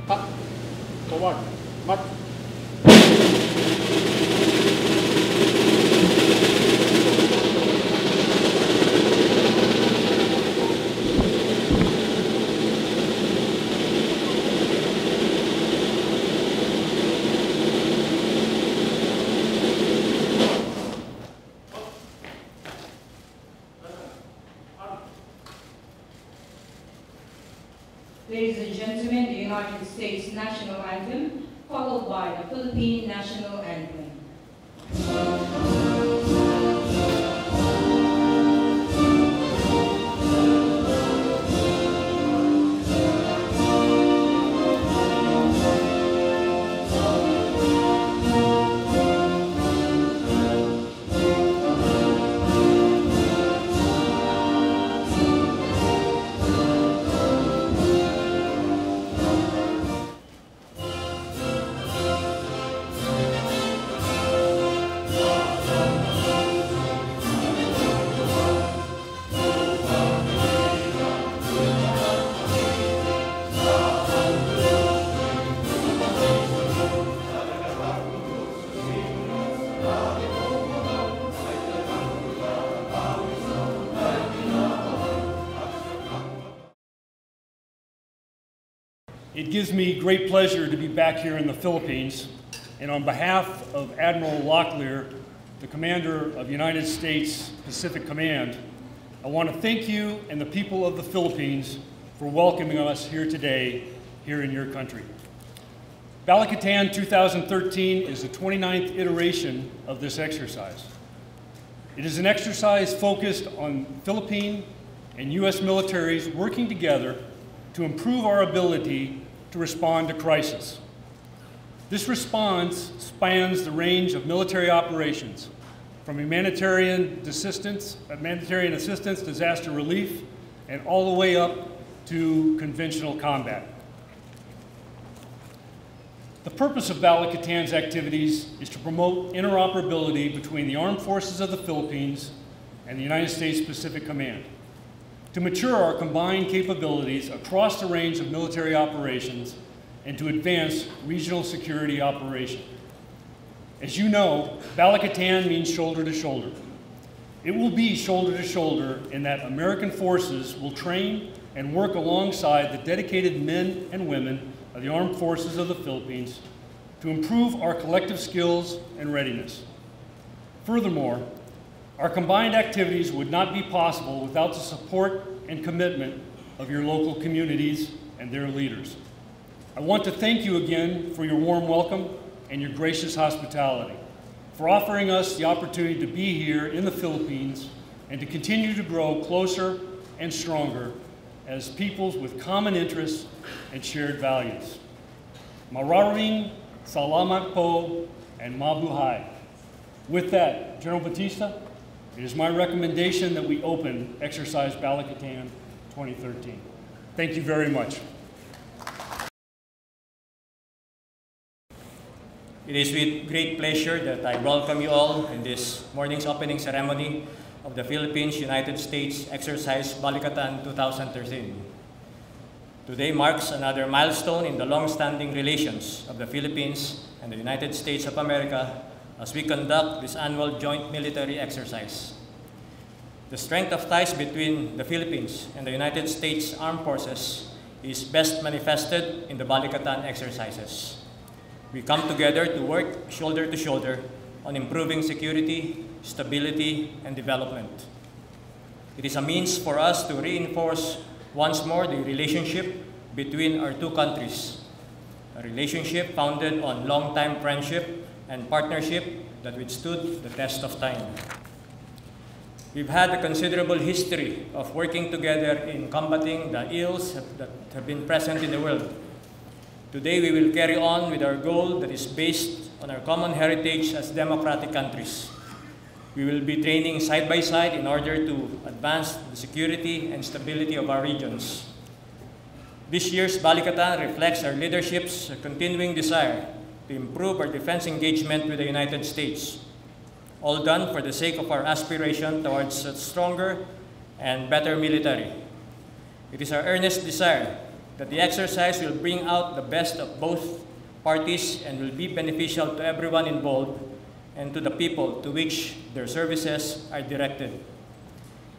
Hak. Tawag. Mat. Ladies and gentlemen, the United States National Anthem, followed by the Philippine National Anthem. It gives me great pleasure to be back here in the Philippines, and on behalf of Admiral Locklear, the Commander of United States Pacific Command, I want to thank you and the people of the Philippines for welcoming us here today, here in your country. Balikatan 2013 is the 29th iteration of this exercise. It is an exercise focused on Philippine and U.S. militaries working together to improve our ability to respond to crisis. This response spans the range of military operations, from humanitarian assistance, disaster relief, and all the way up to conventional combat. The purpose of Balikatan's activities is to promote interoperability between the armed forces of the Philippines and the United States Pacific Command, to mature our combined capabilities across the range of military operations, and to advance regional security operation. As you know, Balikatan means shoulder to shoulder. It will be shoulder to shoulder in that American forces will train and work alongside the dedicated men and women of the armed forces of the Philippines to improve our collective skills and readiness. Furthermore, our combined activities would not be possible without the support and commitment of your local communities and their leaders. I want to thank you again for your warm welcome and your gracious hospitality, for offering us the opportunity to be here in the Philippines and to continue to grow closer and stronger as peoples with common interests and shared values. Maraming salamat po and mabuhay. With that, General Bautista, it is my recommendation that we open Exercise Balikatan 2013. Thank you very much. It is with great pleasure that I welcome you all in this morning's opening ceremony of the Philippines United States Exercise Balikatan 2013. Today marks another milestone in the long-standing relations of the Philippines and the United States of America as we conduct this annual joint military exercise. The strength of ties between the Philippines and the United States Armed Forces is best manifested in the Balikatan exercises. We come together to work shoulder to shoulder on improving security, stability, and development. It is a means for us to reinforce once more the relationship between our two countries, a relationship founded on long-time friendship and partnership that withstood the test of time. We've had a considerable history of working together in combating the ills that have been present in the world. Today, we will carry on with our goal that is based on our common heritage as democratic countries. We will be training side by side in order to advance the security and stability of our regions. This year's Balikatan reflects our leadership's continuing desire to improve our defense engagement with the United States, all done for the sake of our aspiration towards a stronger and better military. It is our earnest desire that the exercise will bring out the best of both parties and will be beneficial to everyone involved and to the people to which their services are directed.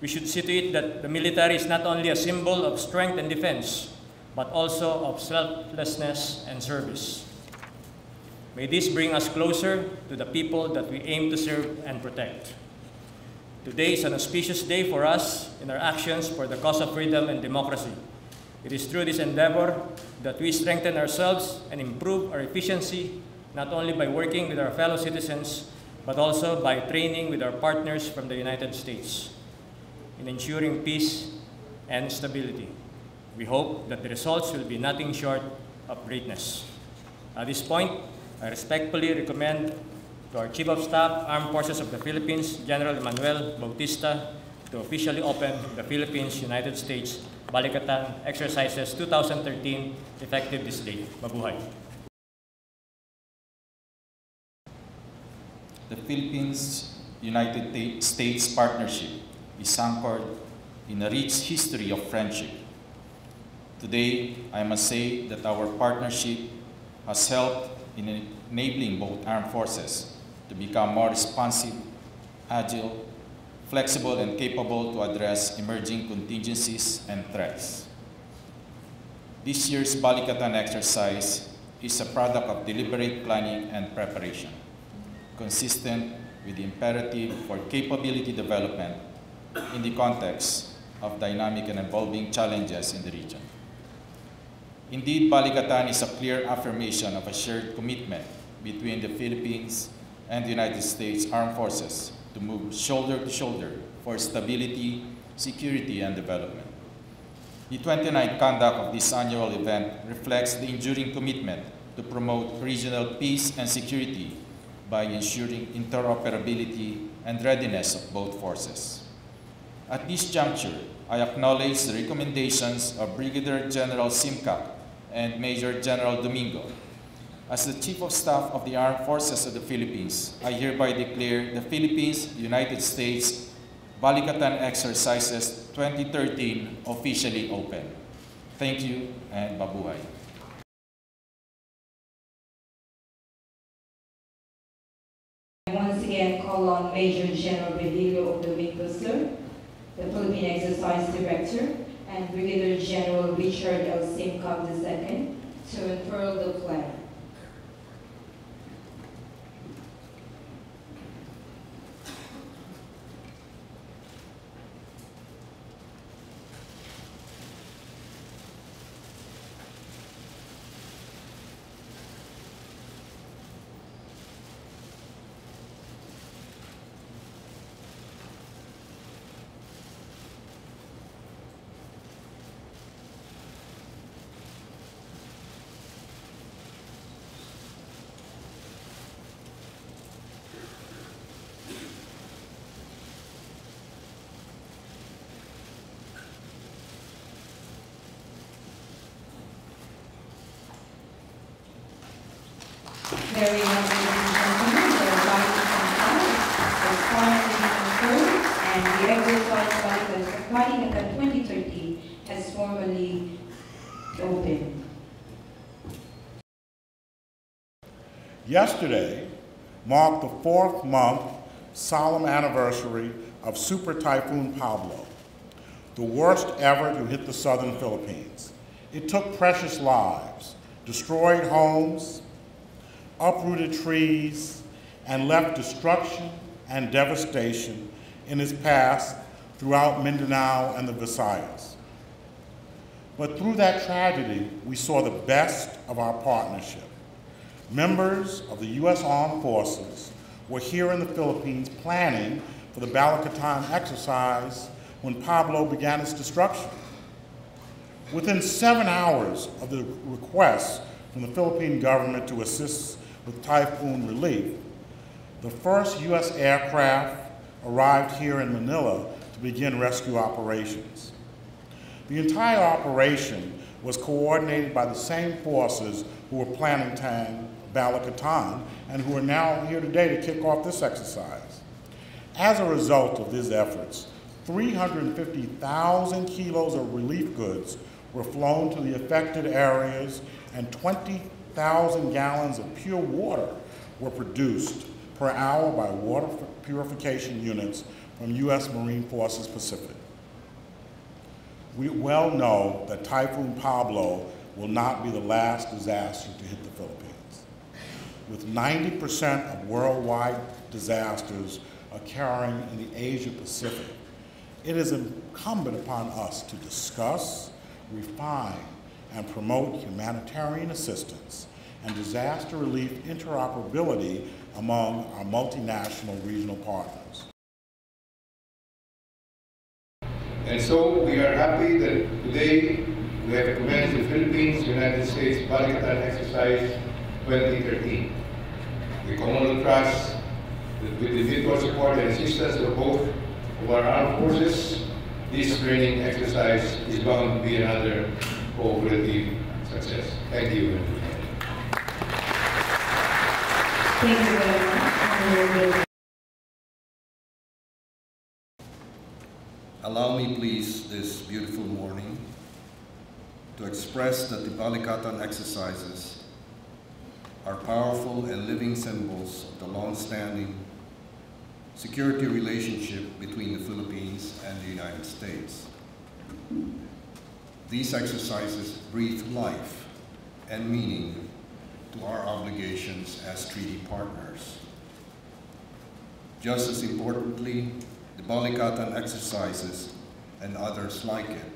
We should see to it that the military is not only a symbol of strength and defense, but also of selflessness and service. May this bring us closer to the people that we aim to serve and protect. Today is an auspicious day for us in our actions for the cause of freedom and democracy. It is through this endeavor that we strengthen ourselves and improve our efficiency, not only by working with our fellow citizens, but also by training with our partners from the United States in ensuring peace and stability. We hope that the results will be nothing short of greatness. At this point, I respectfully recommend to our Chief of Staff, Armed Forces of the Philippines, General Emmanuel Bautista, to officially open the Philippines-United States Balikatan Exercises 2013, effective this date. Mabuhay. The Philippines-United States partnership is anchored in a rich history of friendship. Today, I must say that our partnership has helped in enabling both armed forces to become more responsive, agile, flexible, and capable to address emerging contingencies and threats. This year's Balikatan exercise is a product of deliberate planning and preparation, consistent with the imperative for capability development in the context of dynamic and evolving challenges in the region. Indeed, Balikatan is a clear affirmation of a shared commitment between the Philippines and the United States Armed Forces to move shoulder to shoulder for stability, security, and development. The 29th conduct of this annual event reflects the enduring commitment to promote regional peace and security by ensuring interoperability and readiness of both forces. At this juncture, I acknowledge the recommendations of Brigadier General Simcock and Major General Domingo. As the Chief of Staff of the Armed Forces of the Philippines, I hereby declare the Philippines-United States Balikatan Exercises 2013 officially open. Thank you and mabuhay. Once again, call on Major General Virgilio of Domingo, sir, the Philippine Exercise Director, and Brigadier General Richard L. Simcock II to unfurl the flag. Very well, ladies and gentlemen, the Balikatan is formally conferred, and the exercise Balikatan 2013 has formally opened. Yesterday marked the 4th month solemn anniversary of Super Typhoon Pablo, the worst ever to hit the southern Philippines. It took precious lives, destroyed homes, uprooted trees, and left destruction and devastation in its path throughout Mindanao and the Visayas. But through that tragedy, we saw the best of our partnership. Members of the U.S. Armed Forces were here in the Philippines planning for the Balikatan exercise when Pablo began its destruction. Within 7 hours of the request from the Philippine government to assist with typhoon relief, the first U.S. aircraft arrived here in Manila to begin rescue operations. The entire operation was coordinated by the same forces who were planning Balikatan and who are now here today to kick off this exercise. As a result of these efforts, 350,000 kilos of relief goods were flown to the affected areas, and 20,000 gallons of pure water were produced per hour by water purification units from U.S. Marine Forces Pacific. We well know that Typhoon Pablo will not be the last disaster to hit the Philippines. With 90% of worldwide disasters occurring in the Asia-Pacific, it is incumbent upon us to discuss, refine, and promote humanitarian assistance and disaster relief interoperability among our multinational regional partners. And so we are happy that today we have commenced the Philippines-United States Balikatan Exercise 2013. We commonly trust that with the mutual support and assistance of both of our armed forces, this training exercise is bound to be another cooperative success. Thank you. Thank you very much. Allow me, please, this beautiful morning to express that the Balikatan exercises are powerful and living symbols of the long-standing security relationship between the Philippines and the United States. These exercises breathe life and meaning to our obligations as treaty partners. Just as importantly, the Balikatan exercises and others like it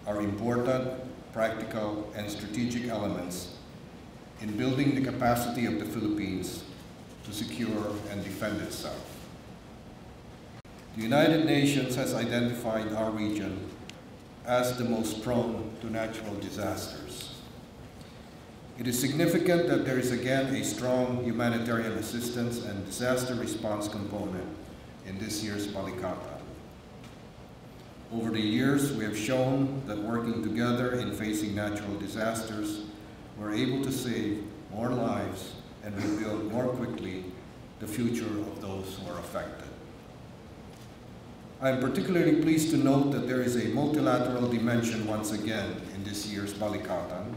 are important, practical, and strategic elements in building the capacity of the Philippines to secure and defend itself. The United Nations has identified our region as the most prone to natural disasters. It is significant that there is again a strong humanitarian assistance and disaster response component in this year's Balikatan. Over the years, we have shown that working together in facing natural disasters, we're able to save more lives and rebuild more quickly the future of those who are affected. I am particularly pleased to note that there is a multilateral dimension once again in this year's Balikatan,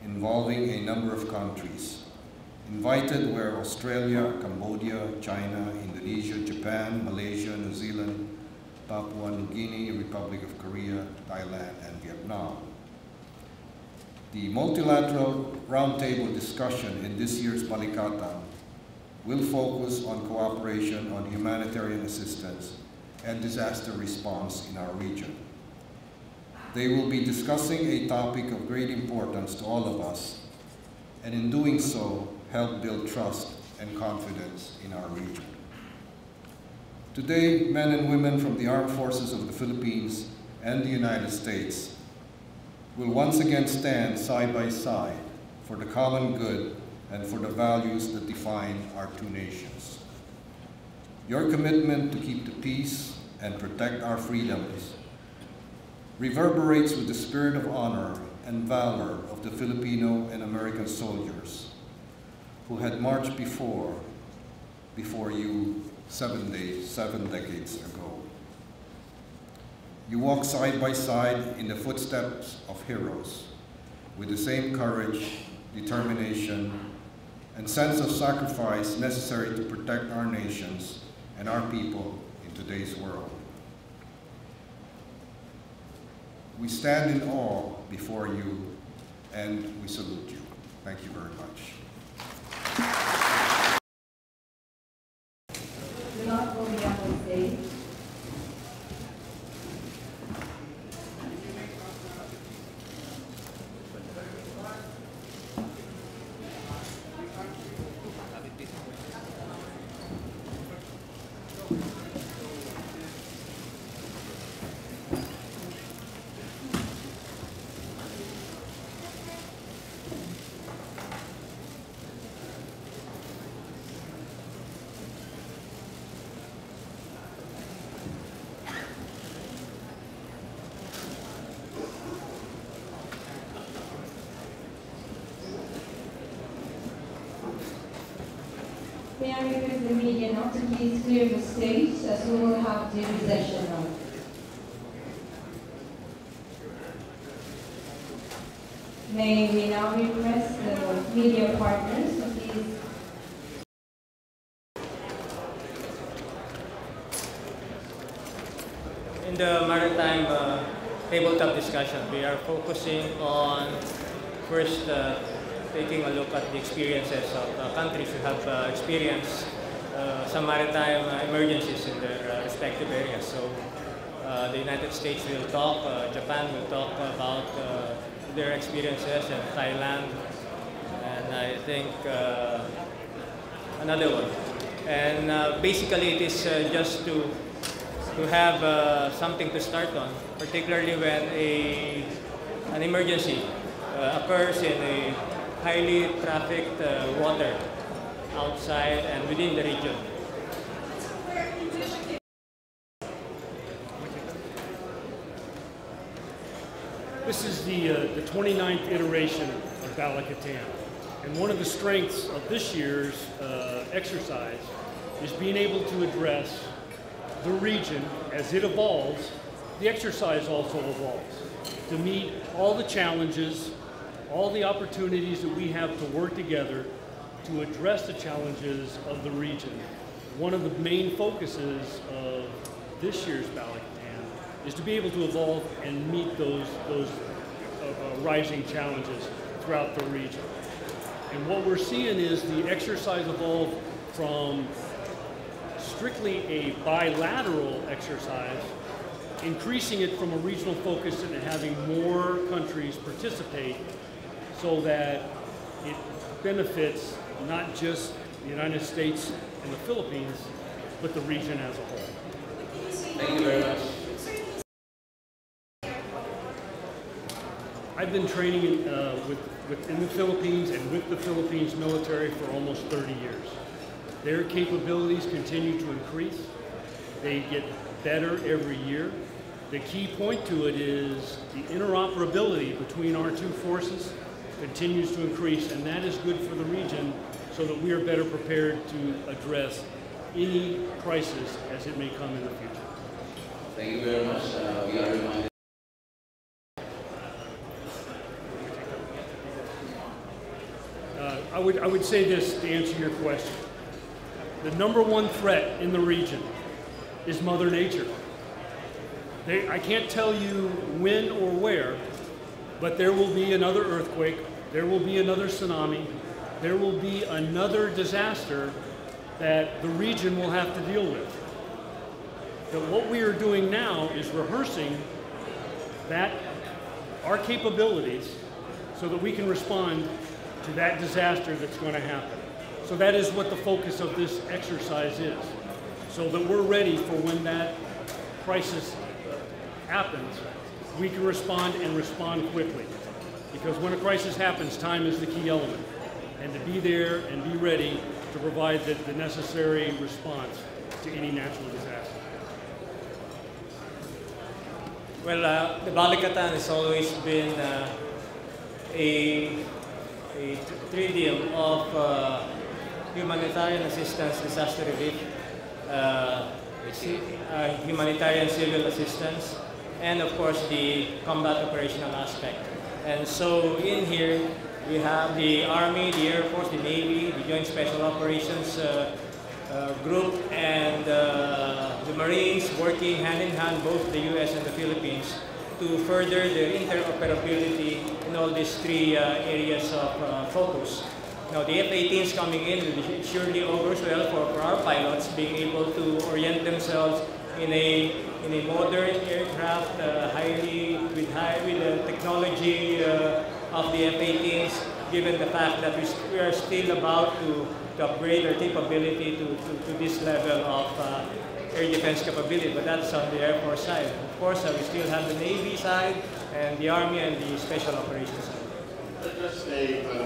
involving a number of countries. Invited were Australia, Cambodia, China, Indonesia, Japan, Malaysia, New Zealand, Papua New Guinea, Republic of Korea, Thailand, and Vietnam. The multilateral roundtable discussion in this year's Balikatan will focus on cooperation on humanitarian assistance and disaster response in our region. They will be discussing a topic of great importance to all of us, and in doing so, help build trust and confidence in our region. Today, men and women from the armed forces of the Philippines and the United States will once again stand side by side for the common good and for the values that define our two nations. Your commitment to keep the peace and protect our freedoms reverberates with the spirit of honor and valor of the Filipino and American soldiers who had marched before you 7 decades ago. You walk side by side in the footsteps of heroes with the same courage, determination, and sense of sacrifice necessary to protect our nations and our people in today's world. We stand in awe before you, and we salute you. Thank you very much. Do not go beyond the stage. May I request the media now to please clear the stage as we will have the recession now. May we now request the media partners to please. In the maritime tabletop discussion, we are focusing on first taking a look at the experiences of countries who have experienced some maritime emergencies in their respective areas. So the United States will talk, Japan will talk about their experiences, and Thailand, and I think another one. And basically it is just to have something to start on, particularly when an emergency occurs in a highly trafficked water outside and within the region. This is the 29th iteration of Balikatan. And one of the strengths of this year's exercise is being able to address the region as it evolves. The exercise also evolves to meet all the challenges, all the opportunities that we have to work together to address the challenges of the region. One of the main focuses of this year's Balikatan is to be able to evolve and meet those rising challenges throughout the region. And what we're seeing is the exercise evolve from strictly a bilateral exercise, increasing it from a regional focus and having more countries participate so that it benefits not just the United States and the Philippines, but the region as a whole. Thank you very much. I've been training in the Philippines and with the Philippines military for almost 30 years. Their capabilities continue to increase. They get better every year. The key point to it is the interoperability between our two forces continues to increase, and that is good for the region so that we are better prepared to address any crisis as it may come in the future. Thank you very much. We are reminded. I would say this to answer your question. The number one threat in the region is Mother Nature. I can't tell you when or where, but there will be another earthquake, there will be another tsunami, there will be another disaster that the region will have to deal with. But what we are doing now is rehearsing our capabilities so that we can respond to that disaster that's going to happen. So that is what the focus of this exercise is, so that we're ready for when that crisis happens, we can respond and respond quickly. Because when a crisis happens, time is the key element. And to be there and be ready to provide the necessary response to any natural disaster. Well, the Balikatan has always been a tridium of humanitarian assistance, disaster relief, humanitarian civil assistance, and of course the combat operational aspect. And so in here we have the Army, the Air Force, the Navy, the Joint Special Operations Group, and the Marines working hand in hand, both the US and the Philippines, to further the interoperability in all these three areas of focus. Now the F-18s coming in will surely augurs well for our pilots being able to orient themselves in a modern aircraft, with the technology of the F-18s, given the fact that we are still about to upgrade our capability to this level of air defense capability, but that's on the Air Force side. Of course, we still have the Navy side and the Army and the Special Operations side. Just a